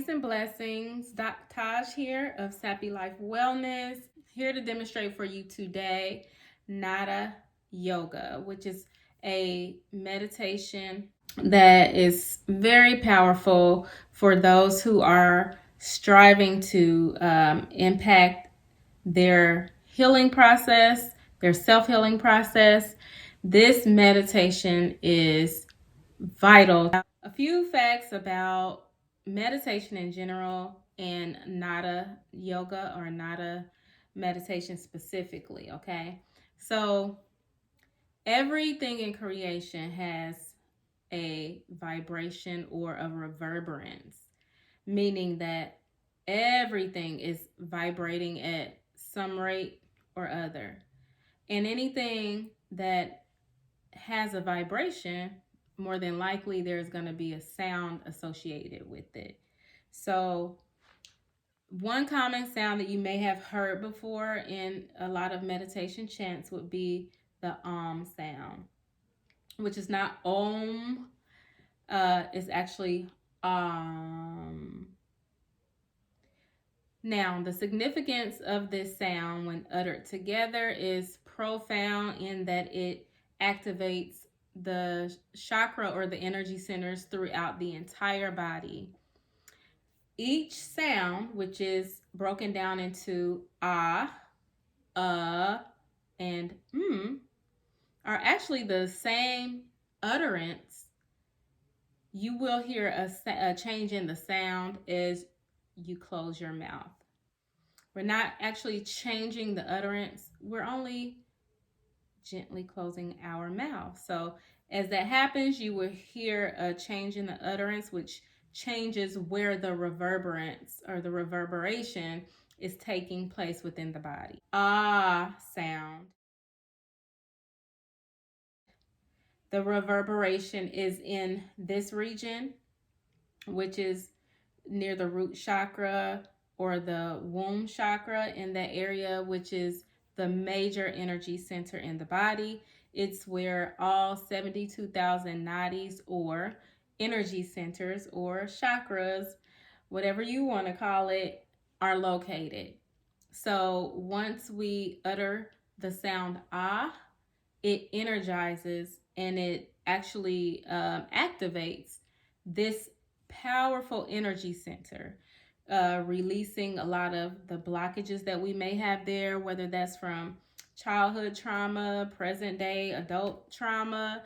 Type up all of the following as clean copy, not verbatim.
Peace and blessings. Dr. Taj here of Sappy Life Wellness, here to demonstrate for you today Nadi Yoga, which is a meditation that is very powerful for those who are striving to impact their healing process, their self-healing process. This meditation is vital. A few facts about meditation in general and Nadi Yoga or Nadi meditation specifically, okay? So everything in creation has a vibration or a reverberance, meaning that everything is vibrating at some rate or other. And anything that has a vibration, more than likely there's going to be a sound associated with it. So one common sound that you may have heard before in a lot of meditation chants would be the sound, which is not om, it's actually Now, the significance of this sound when uttered together is profound in that it activates the chakra or the energy centers throughout the entire body. Each sound, which is broken down into and are actually the same utterance. You will hear a change in the sound as you close your mouth. We're not actually changing the utterance. We're only gently closing our mouth. So as that happens, you will hear a change in the utterance, which changes where the reverberance or the reverberation is taking place within the body. Sound. The reverberation is in this region, which is near the root chakra or the womb chakra, in that area, which is the major energy center in the body. It's where all 72,000 nadis or energy centers or chakras, whatever you want to call it, are located. So once we utter the sound it energizes and it actually activates this powerful energy center, releasing a lot of the blockages that we may have there, whether that's from childhood trauma, present day adult trauma.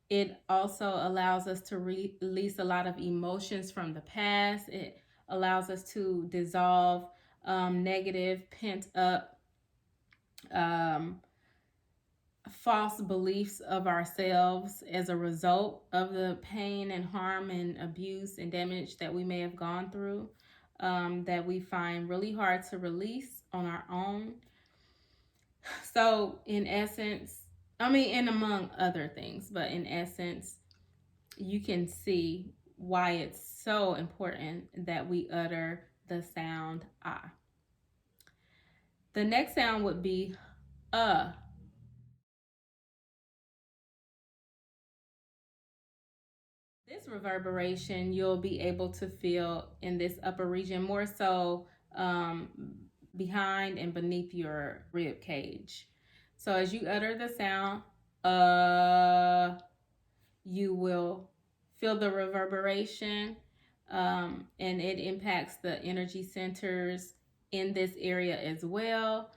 It also allows us to release a lot of emotions from the past. It allows us to dissolve negative, pent up false beliefs of ourselves as a result of the pain and harm and abuse and damage that we may have gone through, that we find really hard to release on our own. So in essence, and among other things, but in essence, you can see why it's so important that we utter the sound ah. The next sound would be This reverberation you'll be able to feel in this upper region, more so behind and beneath your rib cage. So as you utter the sound, you will feel the reverberation, and it impacts the energy centers in this area as well.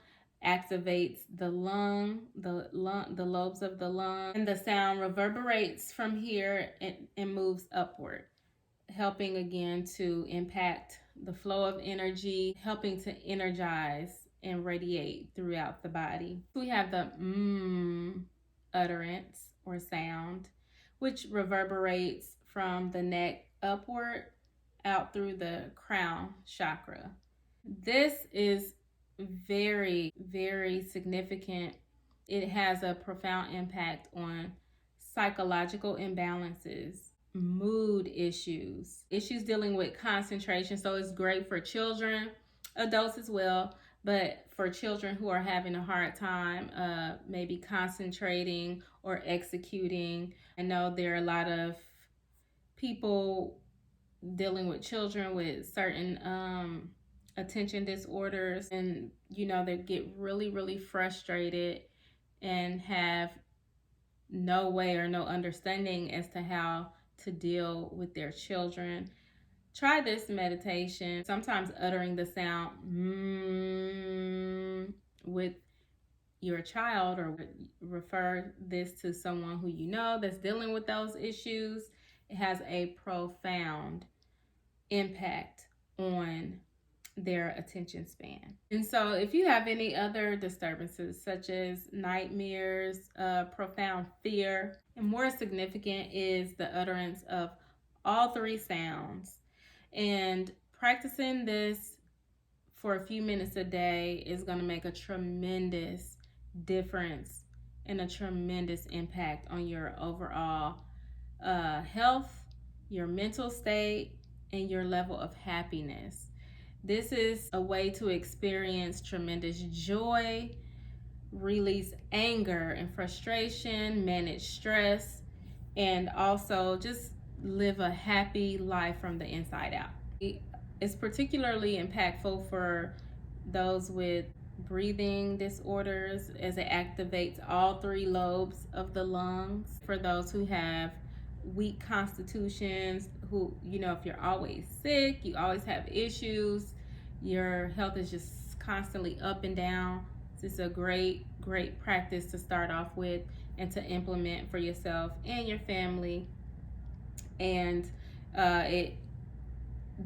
Activates the lobes of the lung, and the sound reverberates from here and moves upward, helping again to impact the flow of energy, helping to energize and radiate throughout the body. We have the utterance or sound, which reverberates from the neck upward out through the crown chakra. This is very, very significant. It has a profound impact on psychological imbalances, mood issues dealing with concentration. So it's great for children, adults as well, but for children who are having a hard time maybe concentrating or executing. I know there are a lot of people dealing with children with certain attention disorders, and they get really, really frustrated and have no way or no understanding as to how to deal with their children. Try this meditation. Sometimes uttering the sound with your child, or refer this to someone who that's dealing with those issues. It has a profound impact on their attention span. And so if you have any other disturbances such as nightmares, profound fear, and more significant is the utterance of all three sounds. And practicing this for a few minutes a day is going to make a tremendous difference and a tremendous impact on your overall health, your mental state, and your level of happiness. This is a way to experience tremendous joy, release anger and frustration, manage stress, and also just live a happy life from the inside out. It's particularly impactful for those with breathing disorders, as it activates all three lobes of the lungs. For those who have weak constitutions, who, if you're always sick, you always have issues, your health is just constantly up and down, this is a great practice to start off with and to implement for yourself and your family. And the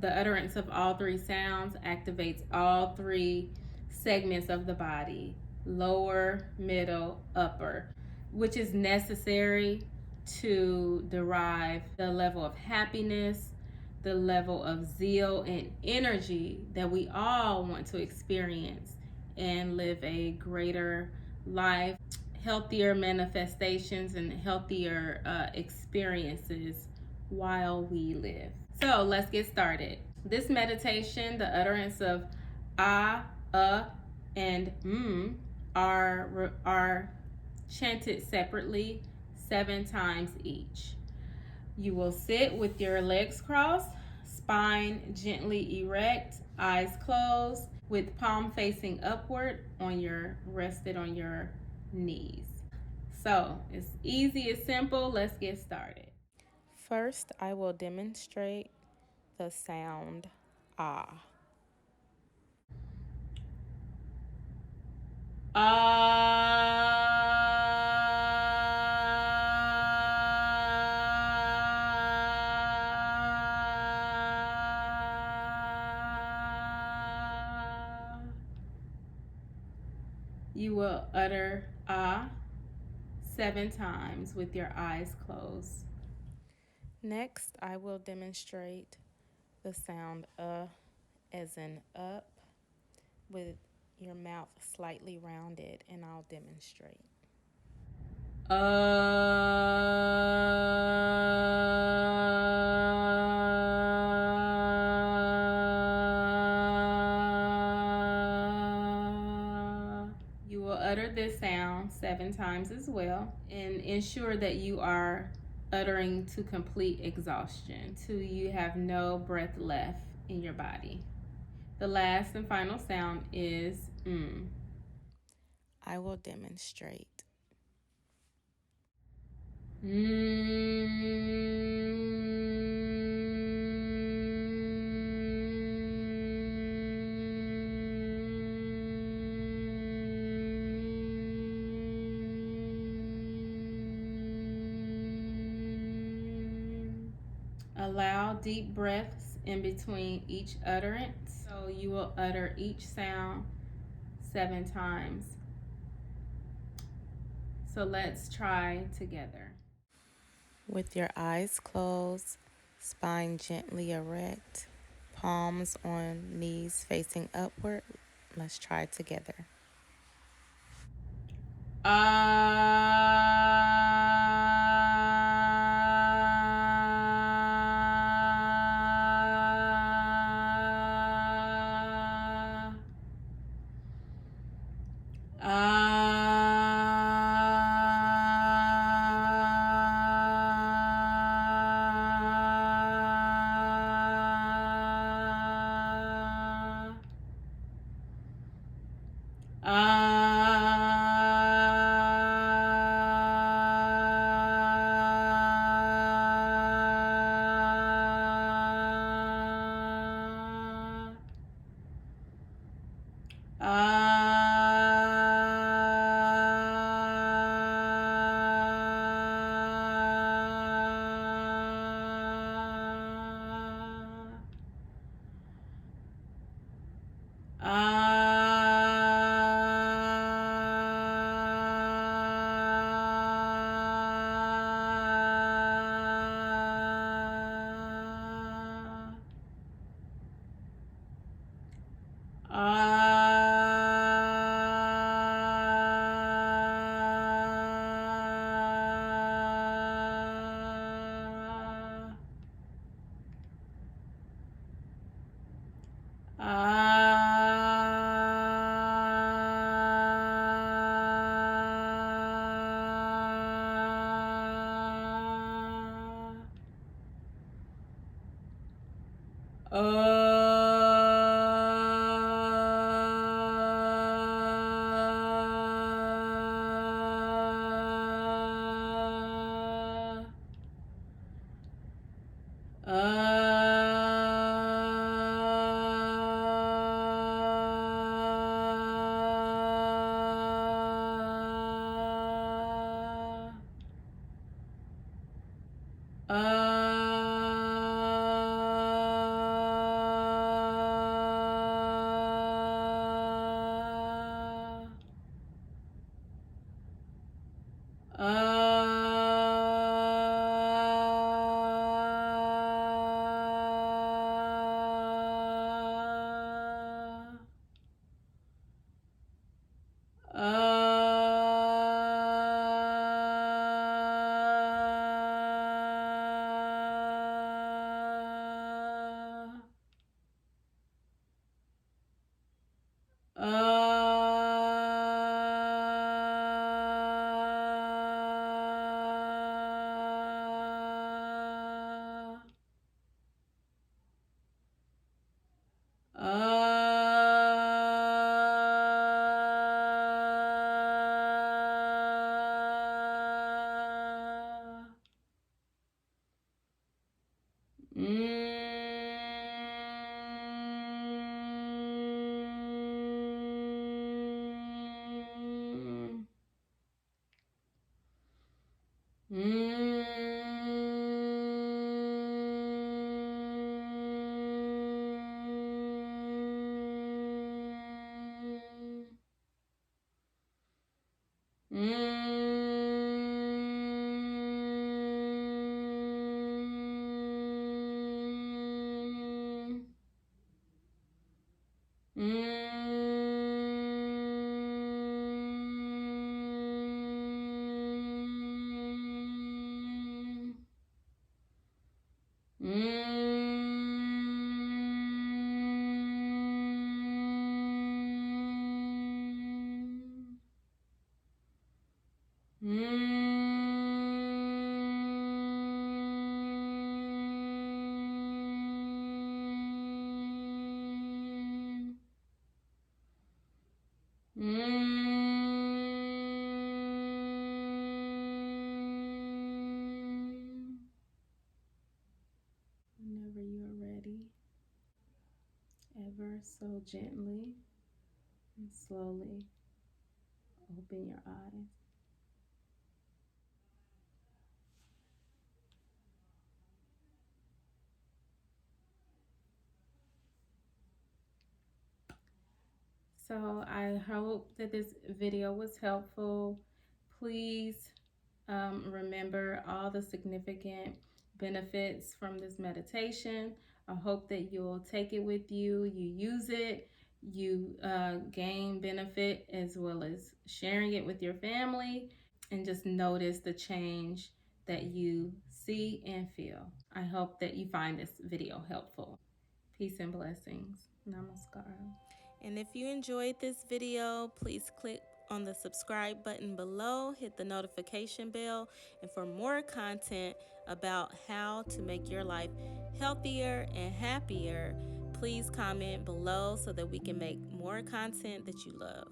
utterance of all three sounds activates all three segments of the body: lower, middle, upper, which is necessary to derive the level of happiness, the level of zeal and energy that we all want to experience and live a greater life, healthier manifestations, and healthier experiences while we live. So let's get started. This meditation, the utterance of ah, and are chanted separately 7 times each. You will sit with your legs crossed, spine gently erect, eyes closed, with palm facing upward, rested on your knees. So it's easy, it's simple. Let's get started. First, I will demonstrate the sound ah. You will utter ah 7 times with your eyes closed. Next, I will demonstrate the sound as in up, with your mouth slightly rounded, and I'll demonstrate. You will utter this sound 7 times as well, and ensure that you are uttering to complete exhaustion, till you have no breath left in your body. The last and final sound is I will demonstrate. Allow deep breaths in between each utterance. So you will utter each sound 7 times. So let's try together. With your eyes closed, spine gently erect, palms on knees facing upward. Let's try together. Whenever you're ready, ever so gently and slowly open your eyes. So I hope that this video was helpful. Please remember all the significant benefits from this meditation. I hope that you'll take it with you, you use it, you gain benefit as well as sharing it with your family, and just notice the change that you see and feel. I hope that you find this video helpful. Peace and blessings. Namaskar. And if you enjoyed this video, please click on the subscribe button below, hit the notification bell, and for more content about how to make your life healthier and happier, please comment below so that we can make more content that you love.